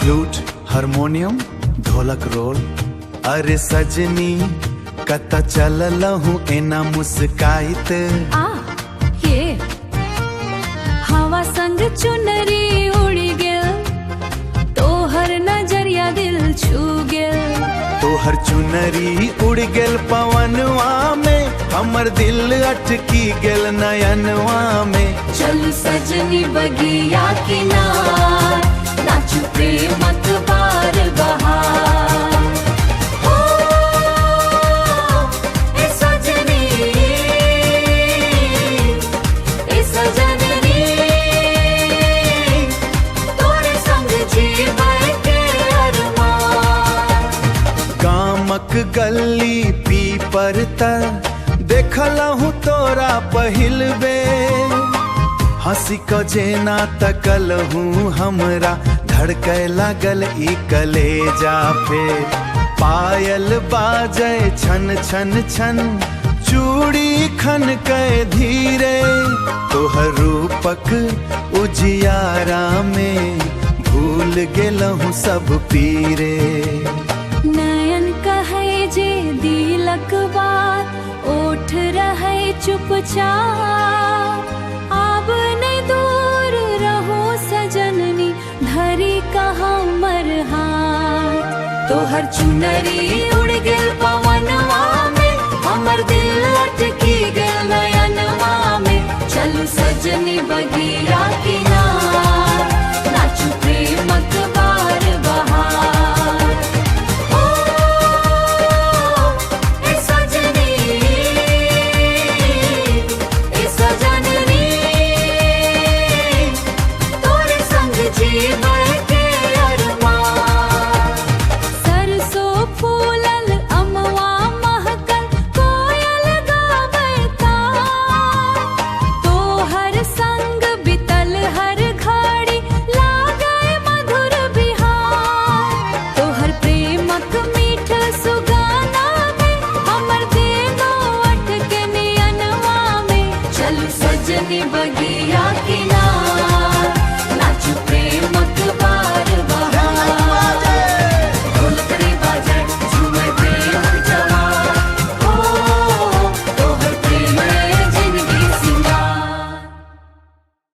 Flute harmonium ढोलक role. अरे सजनी कता चलल हूँ एना मुस्काइत। ये हवा संग चुनरी उड़ी गेल, तोहर नजरिया दिल छू गेल। तोहर चुनरी उड़ गेल पवनवा में, हमर दिल अटकी गेल नयनवा में। चल सजनी बगिया किनार, नाचू प्रेमक बार बहार। हो ए सजनी, ए सजनी, तोरे संग जीवन के अरमान। गामक गली पीपर तर देखला हूँ तोरा पहिल बेर। हंसी क जेना तकल हूँ हमरा धड़कै लागल ई कलेजा पे। पायल बाजे छन छन छन, चूड़ी खन के धीरे। तोहर रूपक उजियारा में भूल गेलहूँ सब पीरे। नयन कहे जे दिलक बात, ओठ रहे चुपचाप। अब नहीं दूर रहो सजननी, धरी का हमर हाथ। तोहर चुनरी